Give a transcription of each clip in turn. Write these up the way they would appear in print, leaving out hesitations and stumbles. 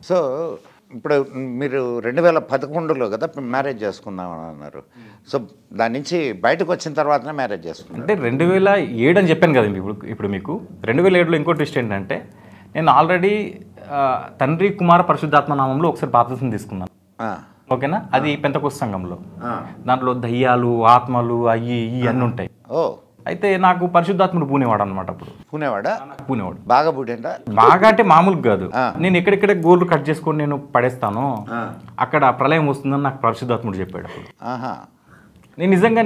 So ఇప్పుడు మీరు 2011లో కదా మ్యారేజ్ చేసుకుందామని అన్నారు. సో దాని నుంచి బయటకు వచ్చిన తర్వాతనే మ్యారేజ్ చేసుకున్నాను. అంటే 2007 అని చెప్పాను కదండి. ఇప్పుడు మీకు 2007లో ఇంకో ట్విస్ట్ ఏంటంటే నేను ఆల్రెడీ తండ్రి కుమార పరిశుద్ధాత్మ నామంలో ఒకసారి బాప్తిసం తీసుకున్నాను. ఓకేనా? అది పెంతెకోస్తు సంఘంలో. దాంట్లో దయ్యాలు ఆత్మలు అయ్యి అన్నీ ఉంటాయి. ఓ అయితే నాకు పరిశుద్ధాత్ముడు పూనేవాడు అనమాట. అప్పుడు పూనేవాడు బాగా పూటేంట. బాగా అంటే మామూలుగా కాదు. నేను ఎక్కడెక్కడ గోల్డ్ కట్ చేసుకొని నేను పడేస్తాను, అక్కడ ప్రళయం వస్తుందని నాకు పరిశుద్ధాత్ముడు చెప్పాడు. అప్పుడు నేను నిజంగా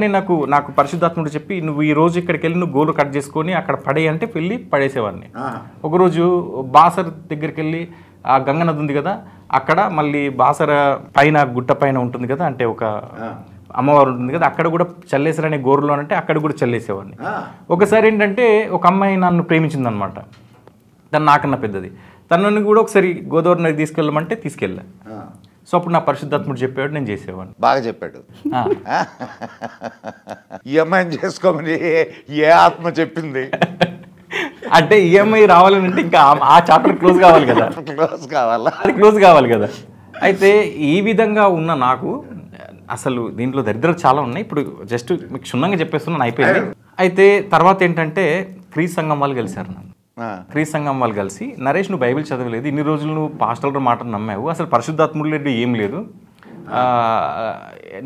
నాకు పరిశుద్ధాత్ముడు చెప్పి నువ్వు ఈ రోజు ఇక్కడికి వెళ్ళి నువ్వు గోల్డ్ కట్ చేసుకొని అక్కడ పడే అంటే వెళ్ళి పడేసేవాడిని. ఒకరోజు బాసర్ దగ్గరికి వెళ్ళి ఆ గంగ నది ఉంది కదా, అక్కడ మళ్ళీ బాసర పైన గుట్ట పైన ఉంటుంది కదా, అంటే ఒక అమ్మవారు ఉంటుంది కదా, అక్కడ కూడా చల్లేసారనే గోరులో అంటే అక్కడ కూడా చల్లేసేవాడిని. ఒకసారి ఏంటంటే ఒక అమ్మాయి నన్ను ప్రేమించింది అనమాట. తను నాకన్నా పెద్దది. తనని కూడా ఒకసారి గోదావరి నది తీసుకెళ్ళమంటే తీసుకెళ్ళా. సో అప్పుడు నా పరిశుద్ధాత్ముడు చెప్పాడు, నేను చేసేవాడిని. బాగా చెప్పాడు. ఈ అమ్మాయిని చేసుకోమని ఏ ఆత్మ చెప్పింది? అంటే ఈఎంఐ రావాలని అంటే ఇంకా ఆ చాప్టర్ క్లోజ్ కావాలి కదా. అది క్లోజ్ కావాలి కదా. అయితే ఈ విధంగా ఉన్న నాకు అసలు దీంట్లో దరిద్రాలు చాలా ఉన్నాయి. ఇప్పుడు జస్ట్ మీకు క్షుణ్ణంగా చెప్పేస్తున్నాను, అయిపోయింది. అయితే తర్వాత ఏంటంటే క్రీస్ సంఘం వాళ్ళు కలిశారు నన్ను. క్రీస్ సంఘం వాళ్ళు కలిసి, నరేష్ నువ్వు బైబిల్ చదవలేదు, ఇన్ని రోజులు నువ్వు పాస్టర్ల మాటను నమ్మావు, అసలు పరిశుద్ధాత్ముడు లేదు ఏం లేదు,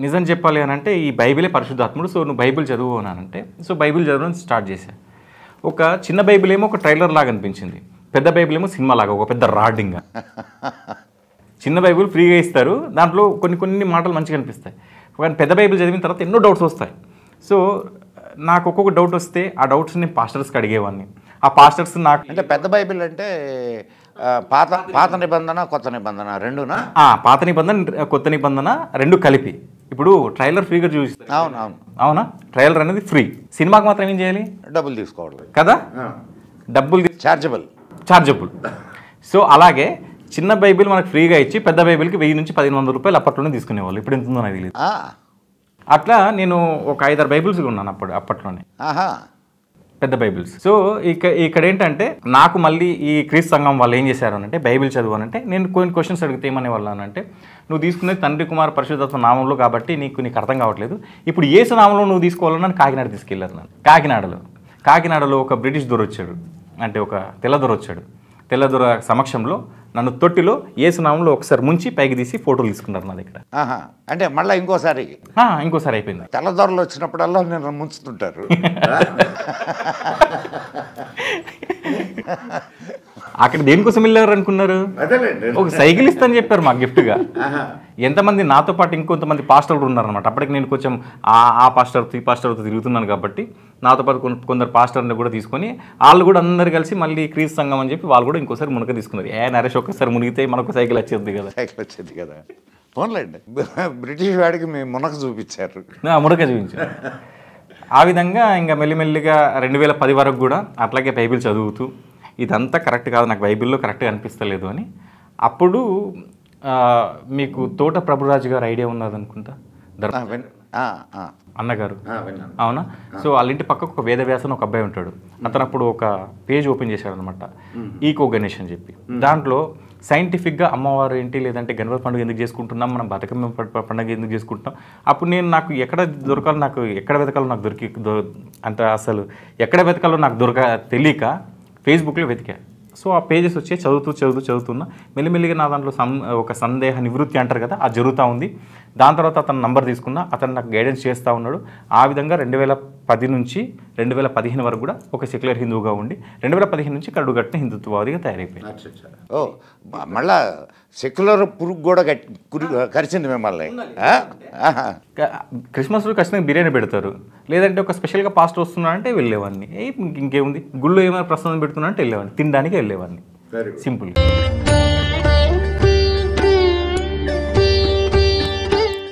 నిజం చెప్పాలి అని అంటే ఈ బైబిలే పరిశుద్ధాత్ముడు, సో నువ్వు బైబిల్ చదువు అనంటే సో బైబిల్ చదవడం స్టార్ట్ చేశాను. ఒక చిన్న బైబిల్ ఏమో ఒక ట్రైలర్ లాగా అనిపించింది, పెద్ద బైబిల్ ఏమో సినిమా లాగా, ఒక పెద్ద రాడ్డింగ్. చిన్న బైబిల్ ఫ్రీగా ఇస్తారు, దాంట్లో కొన్ని మాటలు మంచిగా అనిపిస్తాయి. కానీ పెద్ద బైబిల్ చదివిన తర్వాత ఎన్నో డౌట్స్ వస్తాయి. సో నాకు ఒక్కొక్క డౌట్ వస్తే ఆ డౌట్స్ నేను పాస్టర్స్కి అడిగేవాడిని. ఆ పాస్టర్స్ నాకు అంటే పెద్ద బైబిల్ అంటే పాత నిబంధన కొత్త నిబంధన రెండునా? పాత నిబంధన కొత్త నిబంధన రెండు కలిపి. ఇప్పుడు ట్రైలర్ ఫ్రీగా చూపిస్తారు. అవునా? ట్రైలర్ అనేది ఫ్రీ. సినిమాకి మాత్రం ఏం చేయాలి? డబ్బులు తీసుకోవాలి కదా. డబ్బులు చార్జబుల్. సో అలాగే చిన్న బైబిల్ మనకు ఫ్రీగా ఇచ్చి పెద్ద బైబిల్కి 1000 నుంచి 1500 రూపాయలు అప్పట్లోనే తీసుకునేవాళ్ళు. ఇప్పుడు ఎంత ఉందో నాకు తెలియదు. అట్లా నేను ఒక 5-6 బైబిల్స్ ఉన్నాను అప్పట్లోనే, పెద్ద బైబిల్స్. సో ఇక్కడ ఏంటంటే నాకు మళ్ళీ ఈ క్రీస్తు సంఘం వాళ్ళు ఏం చేశారు అంటే బైబిల్ చదువునంటే నేను కొన్ని క్వశ్చన్స్ అడిగితే ఏమనే వాళ్ళు అంటే నువ్వు తీసుకునేది తండ్రి కుమార పరిశుద్ధాత్మ నామంలో కాబట్టి నీకు అర్థం కావట్లేదు, ఇప్పుడు యేసు నామంలో నువ్వు తీసుకోవాలని కాకినాడ తీసుకెళ్ళారు నన్ను. కాకినాడలో ఒక బ్రిటిష్ దొర వచ్చాడు, అంటే ఒక తెల్లదొర వచ్చాడు. తెల్లదొర సమక్షంలో నన్ను తొట్టిలో యేసునామంలో ఒకసారి ముంచి పైకి తీసి ఫోటోలు తీసుకున్నారు నా దగ్గర. అంటే మళ్ళీ ఇంకోసారి అయిపోయింది. తెల్లదొరలు వచ్చినప్పుడల్లా నేను ముంచుతుంటారు. అక్కడ దేనికోసం వెళ్ళారు అనుకున్నారు? ఒక సైకిల్ ఇస్తాను చెప్పారు మాకు గిఫ్ట్గా. ఎంతమంది నాతో పాటు ఇంకొంతమంది పాస్టర్లు ఉన్నారనమాట. అప్పటికి నేను కొంచెం ఆ పాస్టర్తో ఈ పాస్టర్తో తిరుగుతున్నాను కాబట్టి నాతో పాటు కొందరు పాస్టర్ని కూడా తీసుకొని వాళ్ళు కూడా అందరు కలిసి మళ్ళీ క్రీస్తు సంఘం అని చెప్పి వాళ్ళు కూడా ఇంకోసారి మునక తీసుకున్నారు. నరేష్ ఒక్కసారి మునిగితే మనకు సైకిల్ వచ్చేది కదా. పోన్లేండి, బ్రిటిష్ వాడికి మేము మునక చూపించారు. మునక చూపించారు. ఆ విధంగా ఇంకా మెల్లిమెల్లిగా 2010 వరకు కూడా అట్లాగే బైబిల్ చదువుతూ ఇదంతా కరెక్ట్ కాదు, నాకు బైబిల్లో కరెక్ట్గా అనిపిస్తలేదు అని. అప్పుడు మీకు తోట ప్రభురాజు గారు ఐడియా ఉన్నది అనుకుంటా, అన్నగారు. అవునా? సో వాళ్ళ ఇంటి పక్కకు ఒక వేదవ్యాసన్ ఒక అబ్బాయి ఉంటాడు. అతను అప్పుడు ఒక పేజ్ ఓపెన్ చేశాడు అనమాట, ఈకో గణేష్ అని చెప్పి. దాంట్లో సైంటిఫిక్గా అమ్మవారు ఏంటి, లేదంటే గణపతి పండుగ ఎందుకు చేసుకుంటున్నాం, మనం బతుకమ్మ పండుగ ఎందుకు చేసుకుంటున్నాం. అప్పుడు నాకు ఎక్కడ దొరకాలో ఎక్కడ వెతకాలో నాకు అంటే అసలు ఎక్కడ వెతకాలో నాకు తెలియక ఫేస్బుక్లో వెతికా. సో ఆ పేజెస్ వచ్చి చదువుతున్నా మెల్లిమెల్లిగా నా దాంట్లో ఒక సందేహ నివృత్తి అంటారు కదా, అది జరుగుతూ ఉంది. దాని తర్వాత అతను నంబర్ తీసుకున్నా, అతను నాకు గైడెన్స్ చేస్తూ ఉన్నాడు. ఆ విధంగా 2010 నుంచి 2015 వరకు కూడా ఒక సెక్యులర్ హిందువుగా ఉండి 2015 నుంచి కరడుగట్టిన హిందుత్వవాదిగా తయారైపోయింది. ఓ మళ్ళా సెక్యులర్ పురుగు కూడా కరిచింది మిమ్మల్ని. క్రిస్మస్ రోజు ఖచ్చితంగా బిర్యానీ పెడతారు, లేదంటే ఒక స్పెషల్గా పాస్టర్ వస్తున్నాడంటే వెళ్ళేవాడిని. ఇంకేముంది, గుళ్ళో ఏమైనా ప్రసాదం పెడుతున్నా అంటే వెళ్ళేవాడిని, తినడానికి వెళ్ళేవాడిని. సింపుల్.